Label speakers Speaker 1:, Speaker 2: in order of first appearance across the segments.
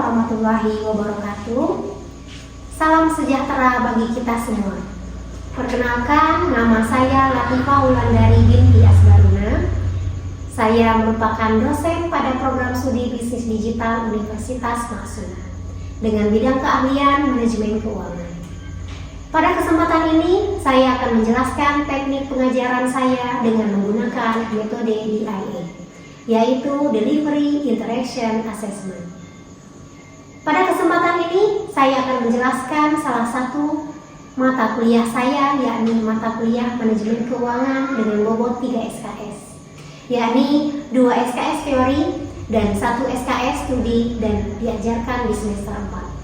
Speaker 1: warahmatullahi wabarakatuh. Salam sejahtera bagi kita semua. Perkenalkan, nama saya Latifah Wulandari binti Asbaruna. Saya merupakan dosen pada program studi bisnis digital Universitas Maksuna dengan bidang keahlian manajemen keuangan. Pada kesempatan ini, saya akan menjelaskan teknik pengajaran saya dengan menggunakan metode DIA, yaitu Delivery Interaction Assessment. Pada kesempatan ini, saya akan menjelaskan salah satu mata kuliah saya, yakni mata kuliah manajemen keuangan dengan bobot 3 SKS, yakni 2 SKS teori dan 1 SKS studi dan diajarkan di semester 4.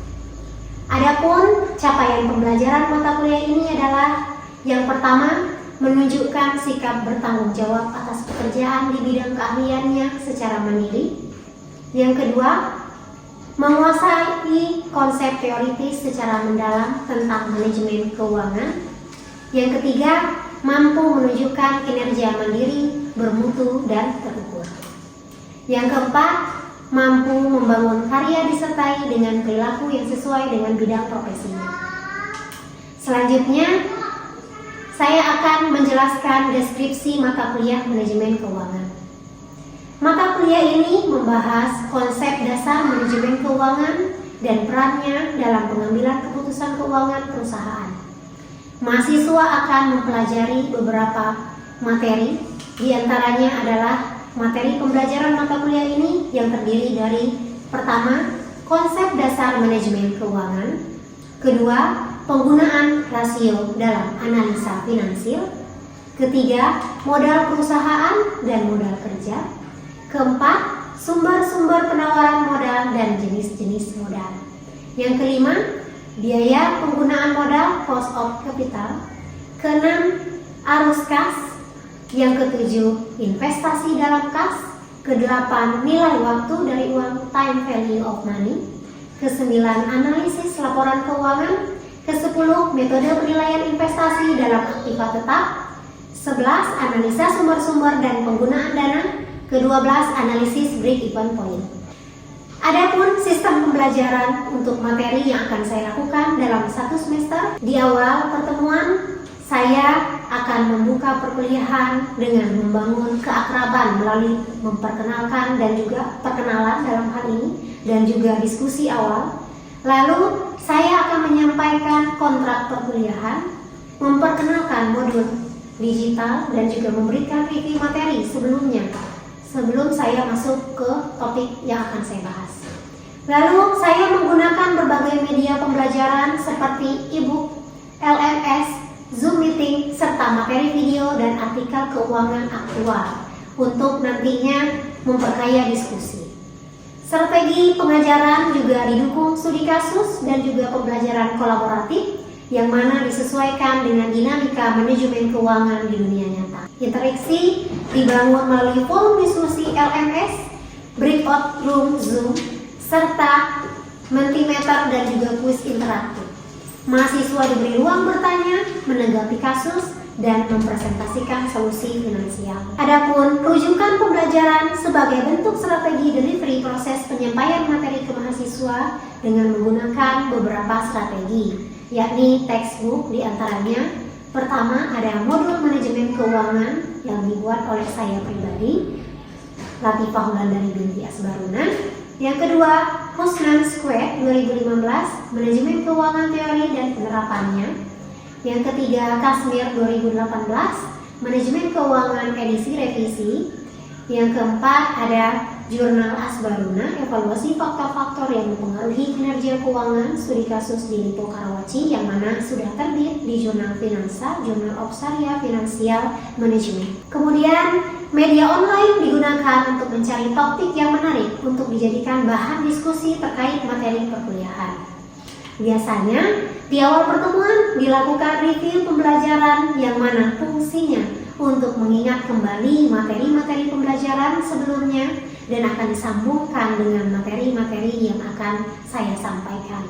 Speaker 1: Adapun capaian pembelajaran mata kuliah ini adalah yang pertama, menunjukkan sikap bertanggung jawab atas pekerjaan di bidang keahliannya secara mandiri. Yang kedua, menguasai konsep teoritis secara mendalam tentang manajemen keuangan. Yang ketiga, mampu menunjukkan kinerja mandiri, bermutu, dan terukur. Yang keempat, mampu membangun karya disertai dengan perilaku yang sesuai dengan bidang profesinya. Selanjutnya, saya akan menjelaskan deskripsi mata kuliah manajemen keuangan. Mata kuliah ini membahas konsep dasar manajemen keuangan dan perannya dalam pengambilan keputusan keuangan perusahaan. Mahasiswa akan mempelajari beberapa materi, diantaranya adalah materi pembelajaran mata kuliah ini yang terdiri dari pertama, konsep dasar manajemen keuangan, kedua, penggunaan rasio dalam analisa finansial, ketiga, modal perusahaan dan modal kerja, keempat, sumber-sumber penawaran modal dan jenis-jenis modal. Yang kelima, biaya penggunaan modal cost of capital. Keenam, arus kas. Yang ketujuh, investasi dalam kas. Kedelapan, nilai waktu dari uang, time value of money. Kesembilan, analisis laporan keuangan. Kesepuluh, metode penilaian investasi dalam aktiva tetap. 11, analisa sumber-sumber dan penggunaan dana. Ke-12, analisis break-even point. Adapun sistem pembelajaran untuk materi yang akan saya lakukan dalam satu semester, di awal pertemuan saya akan membuka perkuliahan dengan membangun keakraban melalui memperkenalkan dan juga perkenalan dalam hal ini dan juga diskusi awal. Lalu saya akan menyampaikan kontrak perkuliahan, memperkenalkan modul digital dan juga memberikan review materi sebelum saya masuk ke topik yang akan saya bahas. Lalu saya menggunakan berbagai media pembelajaran seperti e-book, LMS, Zoom meeting, serta materi video dan artikel keuangan aktual untuk nantinya memperkaya diskusi. Strategi pengajaran juga didukung studi kasus dan juga pembelajaran kolaboratif yang mana disesuaikan dengan dinamika manajemen keuangan di dunia nyata. Interaksi dibangun melalui forum diskusi LMS, breakout room Zoom, serta Mentimeter dan juga kuis interaktif. Mahasiswa diberi ruang bertanya, menanggapi kasus, dan mempresentasikan solusi finansial. Adapun rujukan pembelajaran sebagai bentuk strategi delivery proses penyampaian materi ke mahasiswa dengan menggunakan beberapa strategi, yakni textbook diantaranya. Pertama, ada modul manajemen keuangan yang dibuat oleh saya pribadi, Latifah Wulandari binti Asbaruna. Yang kedua, Husnan Square 2015, manajemen keuangan teori dan penerapannya. Yang ketiga, Kasmir 2018, manajemen keuangan edisi revisi. Yang keempat, ada Jurnal Asbaruna, evaluasi faktor-faktor yang mempengaruhi kinerja keuangan, studi kasus di Lipo Karawaci yang mana sudah terbit di Jurnal Finansa, Jurnal of Syariah Financial Management. Kemudian, media online digunakan untuk mencari topik yang menarik untuk dijadikan bahan diskusi terkait materi perkuliahan. Biasanya, di awal pertemuan dilakukan review pembelajaran yang mana fungsinya untuk mengingat kembali materi-materi pembelajaran sebelumnya dan akan disambungkan dengan materi-materi yang akan saya sampaikan.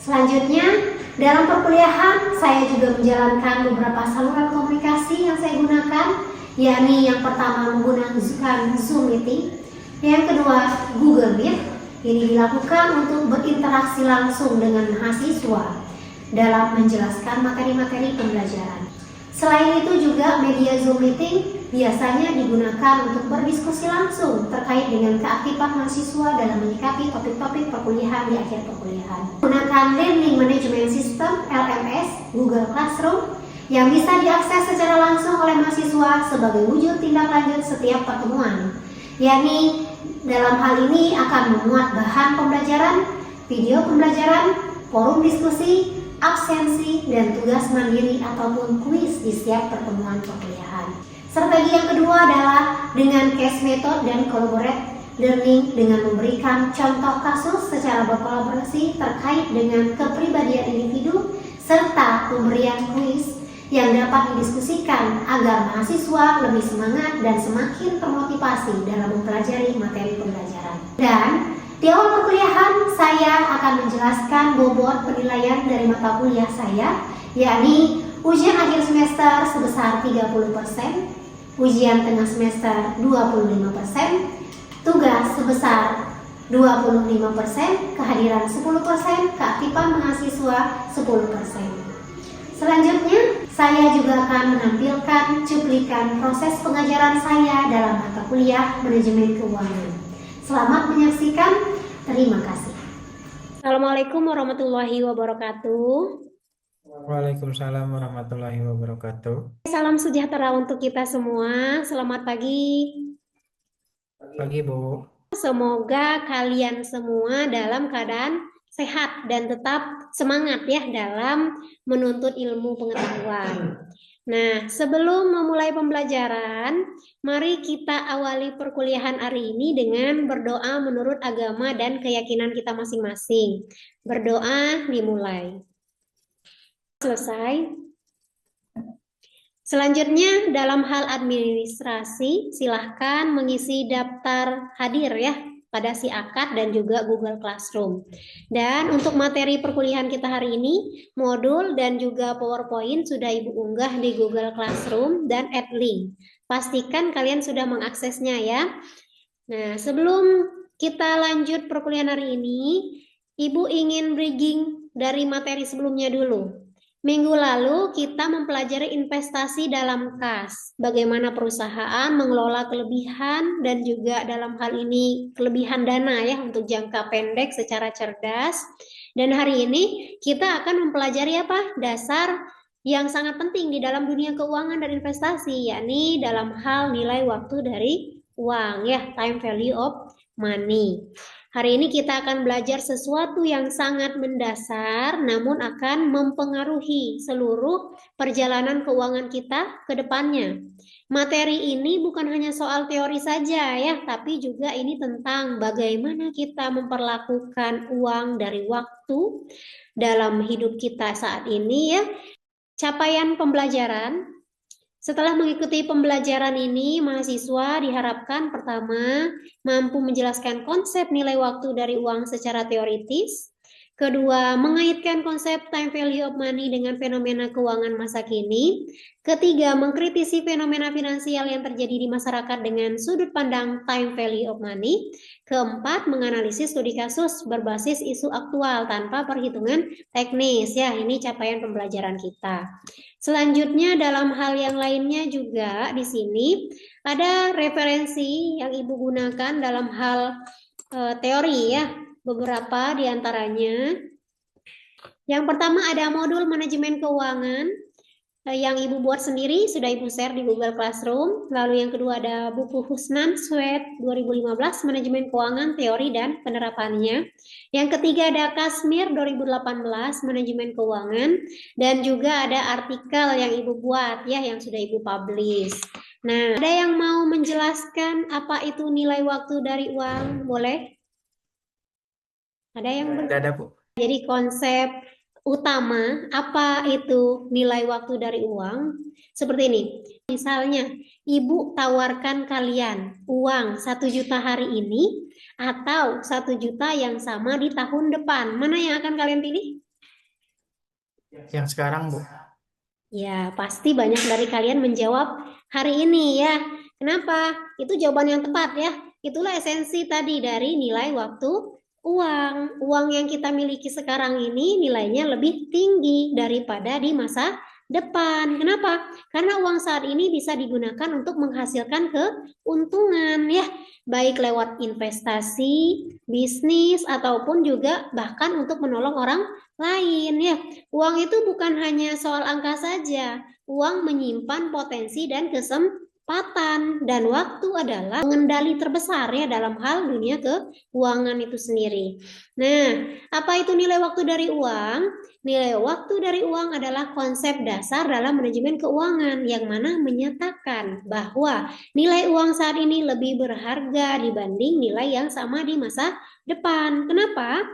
Speaker 1: Selanjutnya, dalam perkuliahan saya juga menjalankan beberapa saluran komunikasi yang saya gunakan, yakni yang pertama menggunakan Zoom Meeting, yang kedua Google Meet, Ini dilakukan untuk berinteraksi langsung dengan mahasiswa dalam menjelaskan materi-materi pembelajaran. Selain itu juga media Zoom meeting biasanya digunakan untuk berdiskusi langsung terkait dengan keaktifan mahasiswa dalam menyikapi topik-topik perkuliahan di akhir perkuliahan. Gunakan Learning Management System (LMS) Google Classroom yang bisa diakses secara langsung oleh mahasiswa sebagai wujud tindak lanjut setiap pertemuan, yakni dalam hal ini akan memuat bahan pembelajaran, video pembelajaran, forum diskusi, absensi, dan tugas mandiri ataupun kuis di setiap pertemuan perkuliahan. Strategi yang kedua adalah dengan case method dan collaborate learning dengan memberikan contoh kasus secara berkolaborasi terkait dengan kepribadian individu serta pemberian kuis yang dapat didiskusikan agar mahasiswa lebih semangat dan semakin termotivasi dalam mempelajari materi pembelajaran. Dan di awal perkuliahan saya akan menjelaskan bobot penilaian dari mata kuliah saya, yakni ujian akhir semester sebesar 30%, ujian tengah semester 25%, tugas sebesar 25%, kehadiran 10%, keaktifan mahasiswa 10%. Selanjutnya, saya juga akan menampilkan cuplikan proses pengajaran saya dalam mata kuliah manajemen keuangan. Selamat menyaksikan, terima kasih. Assalamualaikum warahmatullahi wabarakatuh.
Speaker 2: Waalaikumsalam warahmatullahi wabarakatuh.
Speaker 1: Salam sejahtera untuk kita semua. Selamat pagi.
Speaker 2: Pagi, Bu.
Speaker 1: Semoga kalian semua dalam keadaan sehat dan tetap semangat ya dalam menuntut ilmu pengetahuan. Nah, sebelum memulai pembelajaran, mari kita awali perkuliahan hari ini dengan berdoa menurut agama dan keyakinan kita masing-masing. Berdoa dimulai. Selesai. Selanjutnya dalam hal administrasi, silahkan mengisi daftar hadir ya pada si akad dan juga Google Classroom. Dan untuk materi perkuliahan kita hari ini, modul dan juga PowerPoint sudah Ibu unggah di Google Classroom dan add link. Pastikan kalian sudah mengaksesnya ya. Nah, sebelum kita lanjut perkuliahan hari ini, Ibu ingin bridging dari materi sebelumnya dulu. Minggu lalu kita mempelajari investasi dalam kas, bagaimana perusahaan mengelola kelebihan dan juga dalam hal ini kelebihan dana ya untuk jangka pendek secara cerdas. Dan hari ini kita akan mempelajari apa? Dasar yang sangat penting di dalam dunia keuangan dan investasi, yakni dalam hal nilai waktu dari uang ya, time value of money. Hari ini kita akan belajar sesuatu yang sangat mendasar namun akan mempengaruhi seluruh perjalanan keuangan kita ke depannya. Materi ini bukan hanya soal teori saja ya, tapi juga ini tentang bagaimana kita memperlakukan uang dari waktu dalam hidup kita saat ini ya. Capaian pembelajaran. Setelah mengikuti pembelajaran ini, mahasiswa diharapkan pertama, mampu menjelaskan konsep nilai waktu dari uang secara teoritis. Kedua, mengaitkan konsep time value of money dengan fenomena keuangan masa kini. Ketiga, mengkritisi fenomena finansial yang terjadi di masyarakat dengan sudut pandang time value of money. Keempat, menganalisis studi kasus berbasis isu aktual tanpa perhitungan teknis. Ya, ini capaian pembelajaran kita. Selanjutnya dalam hal yang lainnya juga di sini ada referensi yang Ibu gunakan dalam hal teori ya, beberapa diantaranya. Yang pertama ada modul manajemen keuangan yang Ibu buat sendiri, sudah Ibu share di Google Classroom. Lalu yang kedua ada buku Husnan Sweat 2015 manajemen keuangan teori dan penerapannya. Yang ketiga ada Kasmir 2018 manajemen keuangan, dan juga ada artikel yang Ibu buat ya yang sudah Ibu publish. Nah, ada yang mau menjelaskan apa itu nilai waktu dari uang? Boleh? Ada yang
Speaker 2: Ada, Bu.
Speaker 1: Jadi konsep utama apa itu nilai waktu dari uang seperti ini. Misalnya Ibu tawarkan kalian uang 1 juta hari ini atau 1 juta yang sama di tahun depan, mana yang akan kalian pilih?
Speaker 2: Yang sekarang, Bu.
Speaker 1: Ya, pasti banyak dari kalian menjawab hari ini ya. Kenapa? Itu jawaban yang tepat ya. Itulah esensi tadi dari nilai waktu uang. Uang yang kita miliki sekarang ini nilainya lebih tinggi daripada di masa depan. Kenapa? Karena uang saat ini bisa digunakan untuk menghasilkan keuntungan ya, baik lewat investasi, bisnis ataupun juga bahkan untuk menolong orang lain ya. Uang itu bukan hanya soal angka saja. Uang menyimpan potensi dan kesempatan dan waktu adalah pengendali terbesar ya dalam hal dunia keuangan itu sendiri. Nah, apa itu nilai waktu dari uang? Nilai waktu dari uang adalah konsep dasar dalam manajemen keuangan yang mana menyatakan bahwa nilai uang saat ini lebih berharga dibanding nilai yang sama di masa depan. Kenapa?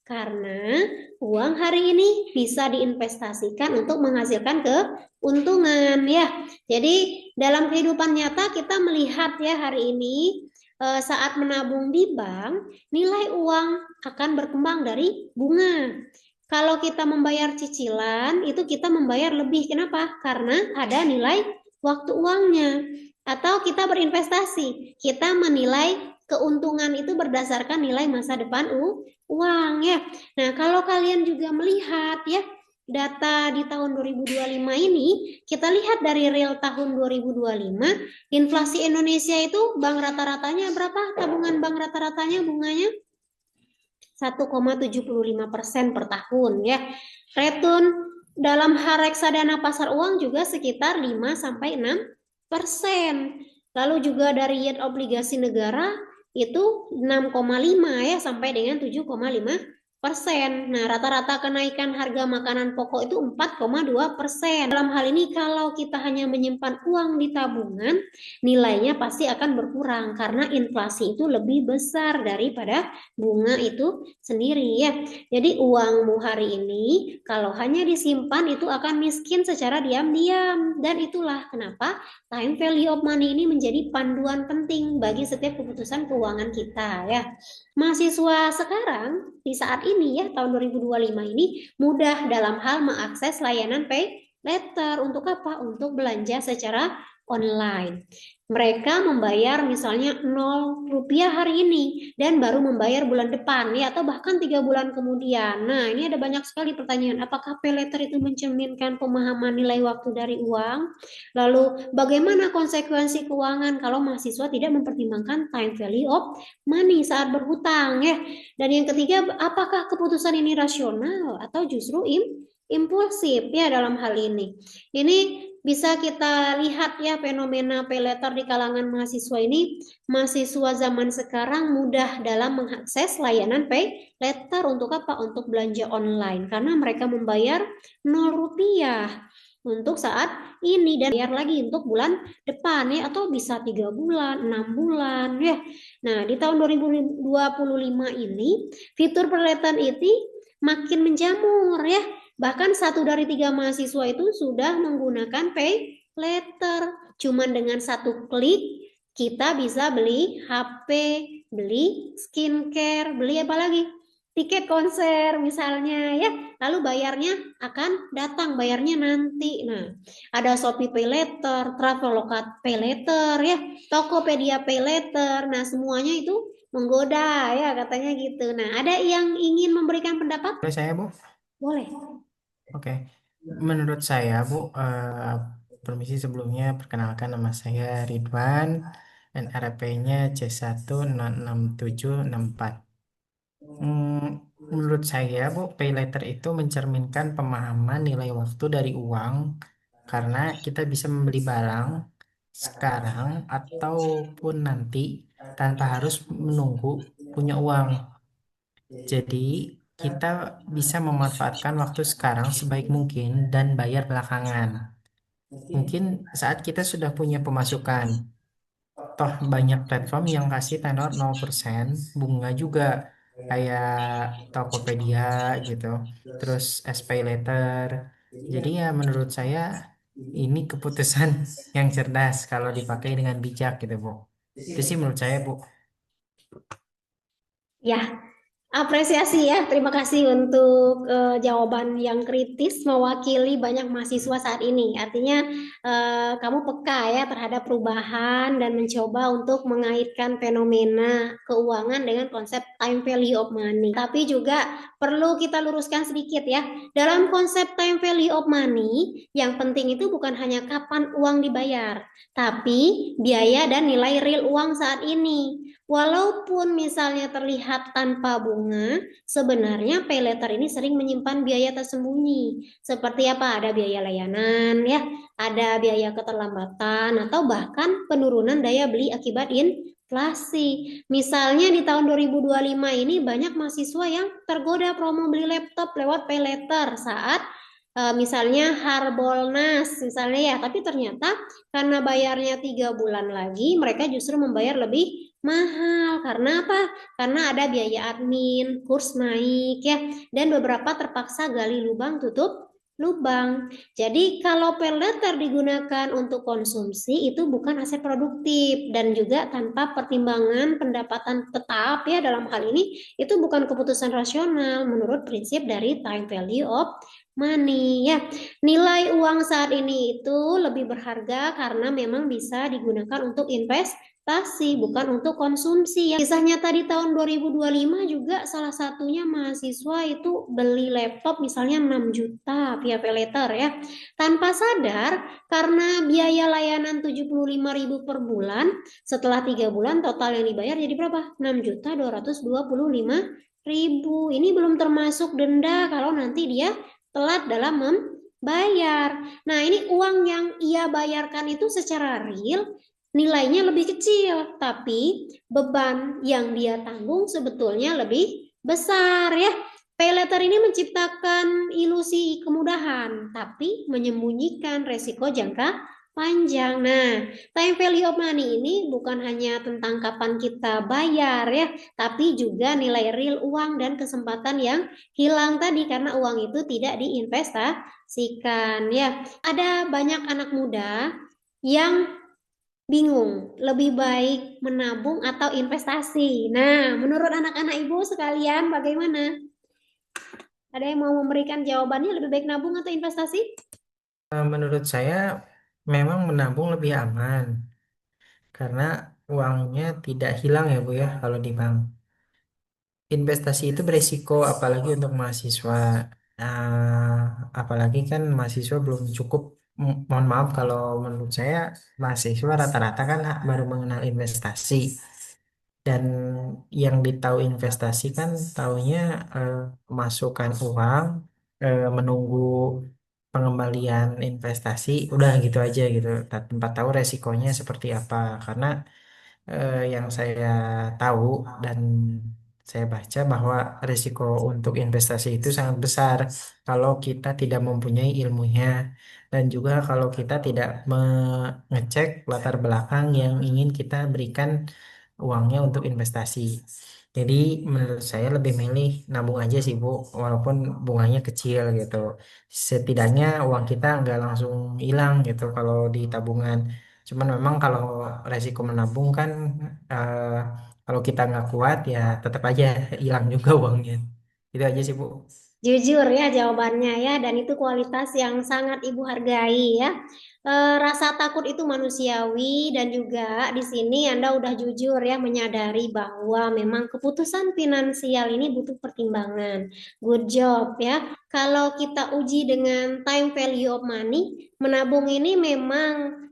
Speaker 1: Karena uang hari ini bisa diinvestasikan untuk menghasilkan keuntungan ya. Jadi dalam kehidupan nyata kita melihat ya hari ini saat menabung di bank, nilai uang akan berkembang dari bunga. Kalau kita membayar cicilan, itu kita membayar lebih. Kenapa? Karena ada nilai waktu uangnya. Atau kita berinvestasi, kita menilai keuntungan itu berdasarkan nilai masa depan uang ya. Nah, kalau kalian juga melihat ya data di tahun 2025 ini, kita lihat dari real tahun 2025, inflasi Indonesia itu bank rata-ratanya berapa? Tabungan bank rata-ratanya bunganya 1,75% per tahun ya. Return dalam hal reksadana pasar uang juga sekitar 5 sampai 6%. Lalu juga dari yield obligasi negara itu 6,5 ya sampai dengan 7,5%. Nah, rata-rata kenaikan harga makanan pokok itu 4,2%. Dalam hal ini kalau kita hanya menyimpan uang di tabungan, nilainya pasti akan berkurang karena inflasi itu lebih besar daripada bunga itu sendiri ya. Jadi uangmu hari ini kalau hanya disimpan itu akan miskin secara diam-diam, dan itulah kenapa time value of money ini menjadi panduan penting bagi setiap keputusan keuangan kita ya. Mahasiswa sekarang di saat ini ya tahun 2025 ini mudah dalam hal mengakses layanan pay letter untuk apa? Untuk belanja secara online. Mereka membayar misalnya 0 rupiah hari ini dan baru membayar bulan depan ya, atau bahkan 3 bulan kemudian. Nah, ini ada banyak sekali pertanyaan. Apakah pay letter itu mencerminkan pemahaman nilai waktu dari uang? Lalu bagaimana konsekuensi keuangan kalau mahasiswa tidak mempertimbangkan time value of money saat berhutang ya? Dan yang ketiga, apakah keputusan ini rasional atau justru impulsif ya dalam hal ini? Ini bisa kita lihat ya fenomena pay letter di kalangan mahasiswa ini. Mahasiswa zaman sekarang mudah dalam mengakses layanan pay letter untuk apa? Untuk belanja online karena mereka membayar 0 rupiah untuk saat ini dan bayar lagi untuk bulan depan ya, atau bisa 3 bulan, 6 bulan ya. Nah, di tahun 2025 ini fitur pay letter itu makin menjamur ya. Bahkan 1 dari 3 mahasiswa itu sudah menggunakan pay letter. Cuman dengan 1 klik kita bisa beli HP, beli skincare, beli apa lagi? Tiket konser misalnya ya. Lalu bayarnya akan datang, bayarnya nanti. Nah, ada Shopee Pay Later, Traveloka Pay Later ya, Tokopedia Pay Later. Nah, semuanya itu menggoda ya katanya gitu. Nah, ada yang ingin memberikan pendapat?
Speaker 2: Boleh saya, Bu?
Speaker 1: Boleh.
Speaker 2: Oke. Menurut saya, Bu, permisi sebelumnya, perkenalkan nama saya Ridwan, NRP-nya C1066764. Menurut saya, Bu, pay letter itu mencerminkan pemahaman nilai waktu dari uang karena kita bisa membeli barang sekarang ataupun nanti tanpa harus menunggu punya uang. Jadi, kita bisa memanfaatkan waktu sekarang sebaik mungkin dan bayar belakangan. Mungkin saat kita sudah punya pemasukan, toh banyak platform yang kasih tenor 0% bunga juga, kayak Tokopedia gitu, terus SPay Later. Jadi ya menurut saya ini keputusan yang cerdas kalau dipakai dengan bijak gitu, Bu. Itu sih menurut saya, Bu.
Speaker 1: Ya, Apresiasi ya, terima kasih untuk jawaban yang kritis mewakili banyak mahasiswa saat ini. Artinya kamu peka ya terhadap perubahan dan mencoba untuk mengaitkan fenomena keuangan dengan konsep time value of money. Tapi juga perlu kita luruskan sedikit ya, dalam konsep time value of money, yang penting itu bukan hanya kapan uang dibayar, tapi biaya dan nilai real uang saat ini. Walaupun misalnya terlihat tanpa bunga, sebenarnya pay letter ini sering menyimpan biaya tersembunyi. Seperti apa? Ada biaya layanan, ya, ada biaya keterlambatan, atau bahkan penurunan daya beli akibat inflasi. Misalnya di tahun 2025 ini banyak mahasiswa yang tergoda promo beli laptop lewat pay letter saat misalnya Harbolnas misalnya ya, tapi ternyata karena bayarnya 3 bulan lagi, mereka justru membayar lebih mahal. Karena apa? Karena ada biaya admin, kurs naik ya, dan beberapa terpaksa gali lubang tutup lubang. Jadi kalau pay letter digunakan untuk konsumsi itu bukan aset produktif dan juga tanpa pertimbangan pendapatan tetap ya, dalam hal ini itu bukan keputusan rasional menurut prinsip dari time value of money ya. Nilai uang saat ini itu lebih berharga karena memang bisa digunakan untuk investasi, bukan untuk konsumsi ya. Kisah nyata di tahun 2025 juga salah satunya mahasiswa itu beli laptop misalnya 6 juta via paylater ya. Tanpa sadar karena biaya layanan 75.000 per bulan, setelah 3 bulan total yang dibayar jadi berapa? 6.225.000. Ini belum termasuk denda kalau nanti dia telat dalam membayar. Nah, ini uang yang ia bayarkan itu secara real nilainya lebih kecil, tapi beban yang dia tanggung sebetulnya lebih besar ya. Pay letter ini menciptakan ilusi kemudahan, tapi menyembunyikan resiko jangka panjang. Nah, time value of money ini bukan hanya tentang kapan kita bayar ya, tapi juga nilai real uang dan kesempatan yang hilang tadi karena uang itu tidak diinvestasikan ya. Ada banyak anak muda yang bingung lebih baik menabung atau investasi. Nah, menurut anak-anak ibu sekalian bagaimana? Ada yang mau memberikan jawabannya, lebih baik nabung atau investasi?
Speaker 2: Menurut saya memang menabung lebih aman karena uangnya tidak hilang ya Bu ya kalau di bank. Investasi itu beresiko apalagi untuk mahasiswa. Apalagi kan mahasiswa belum cukup. Mohon maaf kalau menurut saya mahasiswa rata-rata kan baru mengenal investasi. Dan yang ditahu investasi kan taunya eh, masukkan uang, menunggu pengembalian investasi, udah gitu aja gitu. Tanpa tahu resikonya seperti apa. Karena yang saya tahu dan saya baca bahwa risiko untuk investasi itu sangat besar kalau kita tidak mempunyai ilmunya dan juga kalau kita tidak mengecek latar belakang yang ingin kita berikan uangnya untuk investasi. Jadi menurut saya lebih milih nabung aja sih Bu, walaupun bunganya kecil gitu. Setidaknya uang kita nggak langsung hilang gitu kalau di tabungan. Cuman memang kalau resiko menabung kan eh, kalau kita nggak kuat ya tetap aja hilang juga uangnya. Itu aja sih Bu.
Speaker 1: Jujur ya jawabannya ya, dan itu kualitas yang sangat ibu hargai ya. Rasa takut itu manusiawi dan juga di sini Anda udah jujur ya menyadari bahwa memang keputusan finansial ini butuh pertimbangan. Good job ya. Kalau kita uji dengan time value of money, menabung ini memang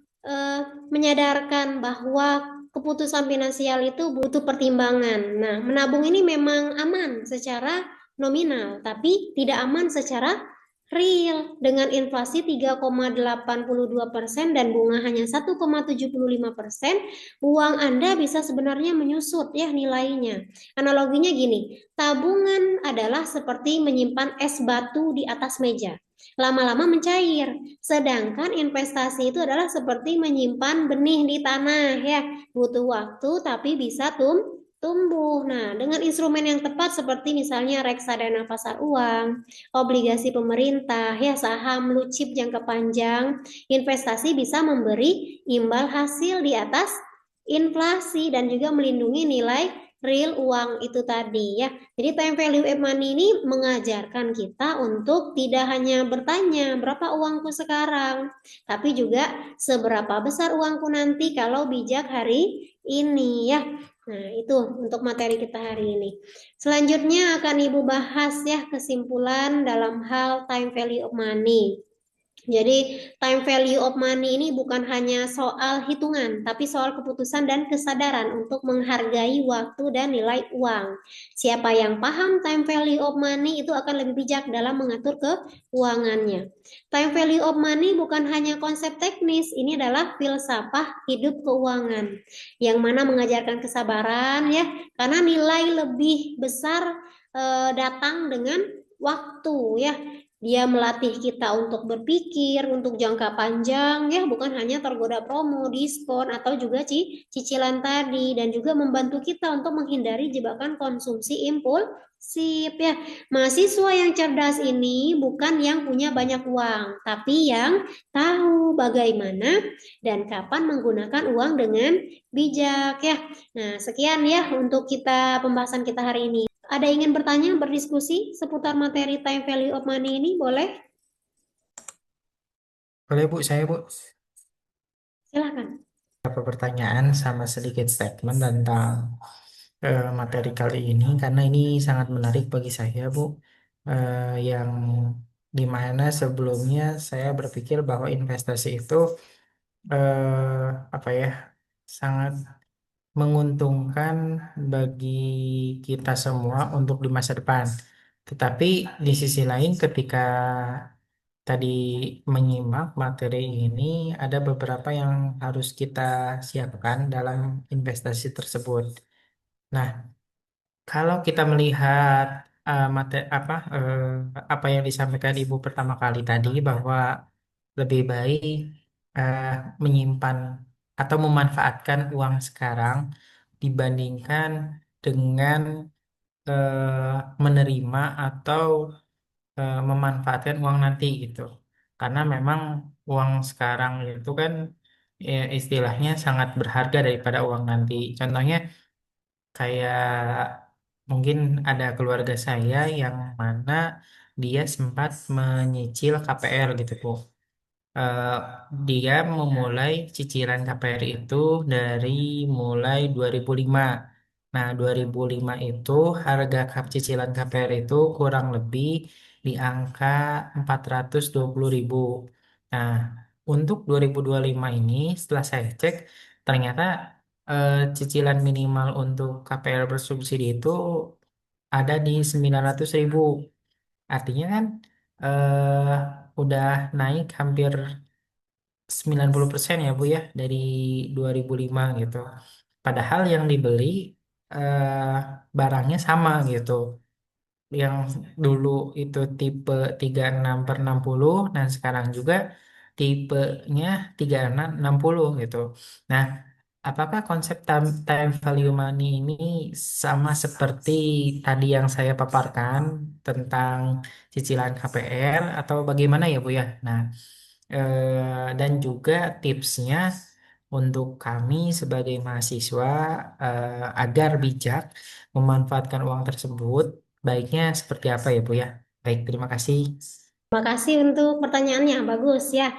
Speaker 1: menyadarkan bahwa keputusan finansial itu butuh pertimbangan. Nah, menabung ini memang aman secara nominal, tapi tidak aman secara real. Dengan inflasi 3,82% dan bunga hanya 1,75%, uang Anda bisa sebenarnya menyusut ya nilainya. Analoginya gini, tabungan adalah seperti menyimpan es batu di atas meja. Lama-lama mencair, sedangkan investasi itu adalah seperti menyimpan benih di tanah ya, butuh waktu tapi bisa tumbuh. Nah, dengan instrumen yang tepat seperti misalnya reksadana pasar uang, obligasi pemerintah, ya saham blue chip jangka panjang, investasi bisa memberi imbal hasil di atas inflasi dan juga melindungi nilai real uang itu tadi ya. Jadi time value of money ini mengajarkan kita untuk tidak hanya bertanya berapa uangku sekarang, tapi juga seberapa besar uangku nanti kalau bijak hari ini ya. Nah, itu untuk materi kita hari ini. Selanjutnya akan Ibu bahas ya kesimpulan dalam hal time value of money. Jadi time value of money ini bukan hanya soal hitungan, tapi soal keputusan dan kesadaran untuk menghargai waktu dan nilai uang. Siapa yang paham time value of money itu akan lebih bijak dalam mengatur keuangannya. Time value of money bukan hanya konsep teknis, ini adalah filsafah hidup keuangan yang mana mengajarkan kesabaran ya, karena nilai lebih besar datang dengan waktu ya. Dia melatih kita untuk berpikir, untuk jangka panjang, ya bukan hanya tergoda promo, diskon, atau juga cicilan tadi, dan juga membantu kita untuk menghindari jebakan konsumsi impulsif ya. Mahasiswa yang cerdas ini bukan yang punya banyak uang, tapi yang tahu bagaimana dan kapan menggunakan uang dengan bijak ya. Nah, sekian ya untuk pembahasan kita hari ini. Ada ingin bertanya, berdiskusi seputar materi time value of money ini? Boleh?
Speaker 2: Boleh Bu, saya Bu.
Speaker 1: Silahkan.
Speaker 2: Beberapa pertanyaan sama sedikit statement tentang materi kali ini karena ini sangat menarik bagi saya Bu. Yang dimana sebelumnya saya berpikir bahwa investasi itu apa ya sangat menguntungkan bagi kita semua untuk di masa depan. Tetapi di sisi lain ketika tadi menyimak materi ini ada beberapa yang harus kita siapkan dalam investasi tersebut. Nah, kalau kita melihat apa yang disampaikan Ibu pertama kali tadi bahwa lebih baik eh, menyimpan atau memanfaatkan uang sekarang dibandingkan dengan menerima atau memanfaatkan uang nanti gitu. Karena memang uang sekarang itu kan istilahnya sangat berharga daripada uang nanti. Contohnya kayak mungkin ada keluarga saya yang mana dia sempat menyicil KPR gitu Bu. Eh, Dia memulai cicilan KPR itu dari mulai 2005. Nah, 2005 itu harga cicilan KPR itu kurang lebih di angka 420.000. Nah, untuk 2025 ini setelah saya cek ternyata cicilan minimal untuk KPR bersubsidi itu ada di 900.000. Artinya kan udah naik hampir 90% ya Bu ya dari 2005 gitu. Padahal yang dibeli eh, barangnya sama gitu. Yang dulu itu tipe 36/60 dan sekarang juga tipenya 36/60 gitu. Nah, apakah konsep time value money ini sama seperti tadi yang saya paparkan tentang cicilan KPR atau bagaimana ya Bu ya? Nah, dan juga tipsnya untuk kami sebagai mahasiswa agar bijak memanfaatkan uang tersebut, baiknya seperti apa ya Bu ya? Baik, terima kasih.
Speaker 1: Terima kasih untuk pertanyaannya, bagus ya.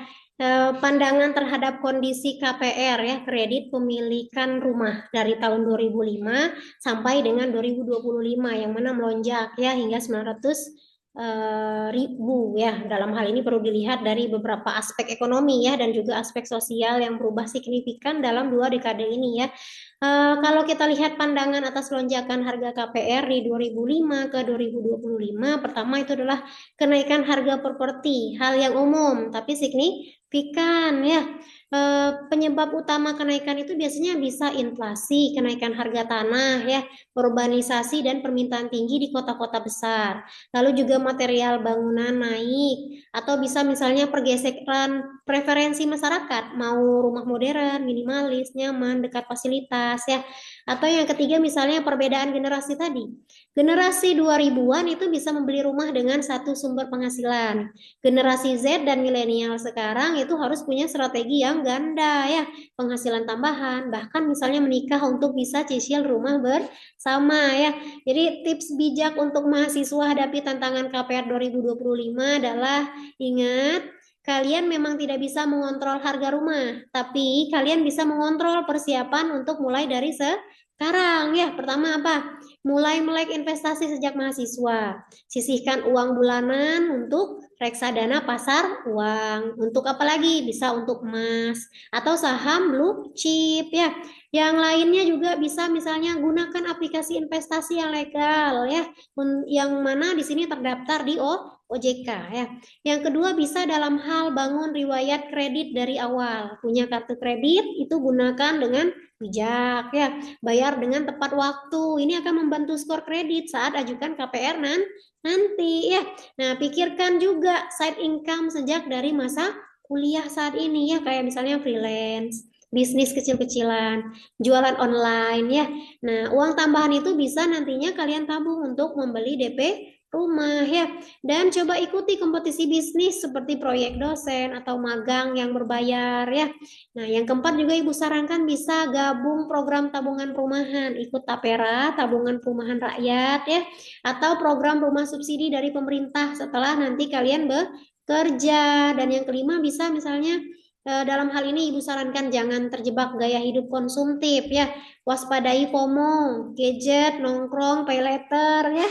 Speaker 1: Pandangan terhadap kondisi KPR ya, kredit pemilikan rumah dari tahun 2005 sampai dengan 2025 yang mana melonjak ya hingga 900 ribu ya. Dalam hal ini perlu dilihat dari beberapa aspek ekonomi ya dan juga aspek sosial yang berubah signifikan dalam 2 dekade ini ya. Kalau kita lihat pandangan atas lonjakan harga KPR di 2005 ke 2025, pertama itu adalah kenaikan harga properti, hal yang umum tapi signifikan ya. Penyebab utama kenaikan itu biasanya bisa inflasi, kenaikan harga tanah ya, urbanisasi dan permintaan tinggi di kota-kota besar. Lalu juga material bangunan naik atau bisa misalnya pergeseran preferensi masyarakat, mau rumah modern, minimalis, nyaman, dekat fasilitas kualitas ya. Atau yang ketiga misalnya perbedaan generasi tadi. Generasi 2000-an itu bisa membeli rumah dengan satu sumber penghasilan. Generasi Z dan milenial sekarang itu harus punya strategi yang ganda ya, penghasilan tambahan, bahkan misalnya menikah untuk bisa cicil rumah bersama ya. Jadi tips bijak untuk mahasiswa hadapi tantangan KPR 2025 adalah ingat, kalian memang tidak bisa mengontrol harga rumah, tapi kalian bisa mengontrol persiapan untuk mulai dari sekarang ya. Pertama apa? Mulai melek investasi sejak mahasiswa. Sisihkan uang bulanan untuk reksadana pasar uang. Untuk apa lagi? Bisa untuk emas atau saham blue chip ya. Yang lainnya juga bisa misalnya gunakan aplikasi investasi yang legal ya, yang mana di sini terdaftar di OJK ya. Yang kedua bisa dalam hal bangun riwayat kredit dari awal. Punya kartu kredit itu gunakan dengan bijak ya. Bayar dengan tepat waktu. Ini akan membantu skor kredit saat ajukan KPR nanti ya. Nah, pikirkan juga side income sejak dari masa kuliah saat ini ya, kayak misalnya freelance, bisnis kecil-kecilan, jualan online ya. Nah, uang tambahan itu bisa nantinya kalian tabung untuk membeli DP rumah ya. Dan coba ikuti kompetisi bisnis seperti proyek dosen atau magang yang berbayar ya. Nah, yang keempat juga Ibu sarankan bisa gabung program tabungan perumahan, ikut Tapera, tabungan perumahan rakyat ya, atau program rumah subsidi dari pemerintah setelah nanti kalian bekerja. Dan yang kelima bisa misalnya dalam hal ini Ibu sarankan jangan terjebak gaya hidup konsumtif ya. Waspadai FOMO, gadget, nongkrong, pay later ya.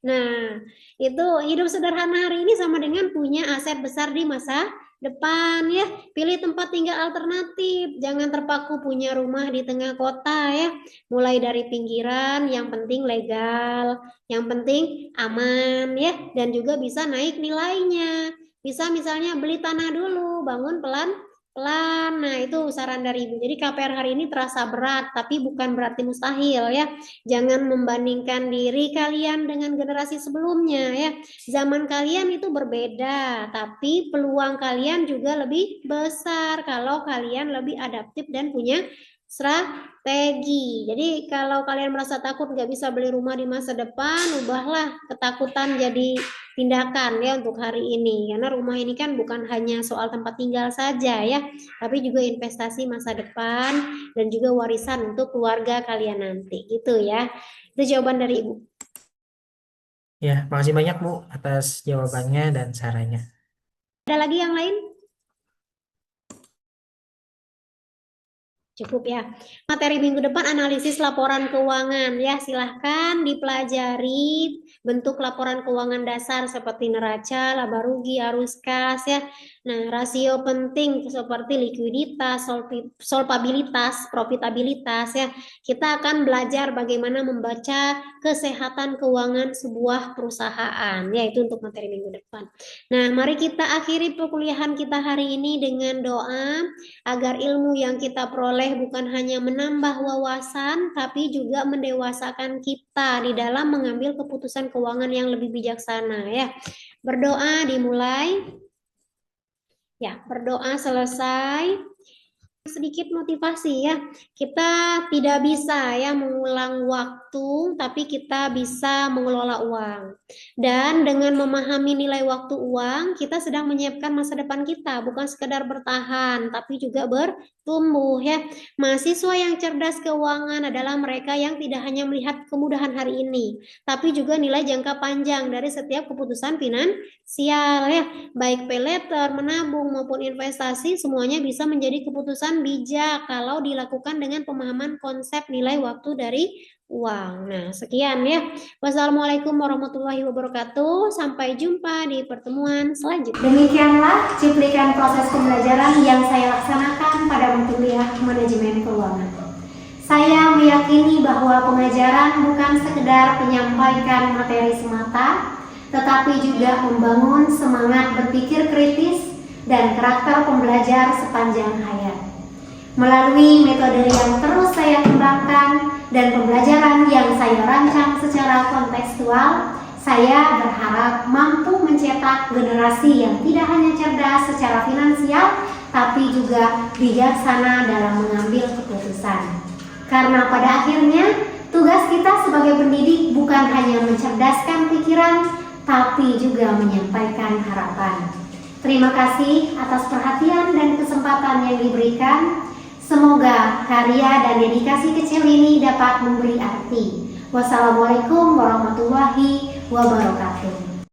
Speaker 1: Nah, itu hidup sederhana hari ini sama dengan punya aset besar di masa depan ya. Pilih tempat tinggal alternatif, jangan terpaku punya rumah di tengah kota ya. Mulai dari pinggiran, yang penting legal, yang penting aman ya, dan juga bisa naik nilainya. Bisa misalnya beli tanah dulu, bangun pelan-pelan. Nah, itu saran dari Ibu. Jadi KPR hari ini terasa berat, tapi bukan berarti mustahil ya. Jangan membandingkan diri kalian dengan generasi sebelumnya ya. Zaman kalian itu berbeda, tapi peluang kalian juga lebih besar kalau kalian lebih adaptif dan punya strategi. Jadi kalau kalian merasa takut nggak bisa beli rumah di masa depan, ubahlah ketakutan jadi tindakan ya untuk hari ini. Karena rumah ini kan bukan hanya soal tempat tinggal saja ya, tapi juga investasi masa depan dan juga warisan untuk keluarga kalian nanti gitu ya. Itu jawaban dari Ibu.
Speaker 2: Ya, makasih banyak Bu atas jawabannya dan sarannya.
Speaker 1: Ada lagi yang lain? Cukup ya. Materi minggu depan analisis laporan keuangan ya, silahkan dipelajari bentuk laporan keuangan dasar seperti neraca, laba rugi, arus kas ya. Nah, rasio penting seperti likuiditas, solvabilitas, profitabilitas ya. Kita akan belajar bagaimana membaca kesehatan keuangan sebuah perusahaan, yaitu untuk materi minggu depan. Nah, mari kita akhiri perkuliahan kita hari ini dengan doa agar ilmu yang kita peroleh bukan hanya menambah wawasan, tapi juga mendewasakan kita di dalam mengambil keputusan keuangan yang lebih bijaksana ya. Berdoa dimulai. Ya, berdoa selesai. Sedikit motivasi ya, kita tidak bisa ya mengulang waktu, tapi kita bisa mengelola uang. Dan dengan memahami nilai waktu uang, kita sedang menyiapkan masa depan kita, bukan sekedar bertahan, tapi juga bertumbuh ya. Mahasiswa yang cerdas keuangan adalah mereka yang tidak hanya melihat kemudahan hari ini, tapi juga nilai jangka panjang dari setiap keputusan finansial ya. Baik pay later, menabung maupun investasi, semuanya bisa menjadi keputusan bijak kalau dilakukan dengan pemahaman konsep nilai waktu dari uang. Nah, sekian ya. Wassalamualaikum warahmatullahi wabarakatuh. Sampai jumpa di pertemuan selanjutnya. Demikianlah cuplikan proses pembelajaran yang saya laksanakan pada mata kuliah manajemen keuangan. Saya meyakini bahwa pengajaran bukan sekedar menyampaikan materi semata, tetapi juga membangun semangat berpikir kritis dan karakter pembelajar sepanjang hayat. Melalui metode yang terus saya kembangkan dan pembelajaran yang saya rancang secara kontekstual, saya berharap mampu mencetak generasi yang tidak hanya cerdas secara finansial, tapi juga bijaksana dalam mengambil keputusan. Karena pada akhirnya tugas kita sebagai pendidik bukan hanya mencerdaskan pikiran, tapi juga menyampaikan harapan. Terima kasih atas perhatian dan kesempatan yang diberikan. Semoga karya dan dedikasi kecil ini dapat memberi arti. Wassalamualaikum warahmatullahi wabarakatuh.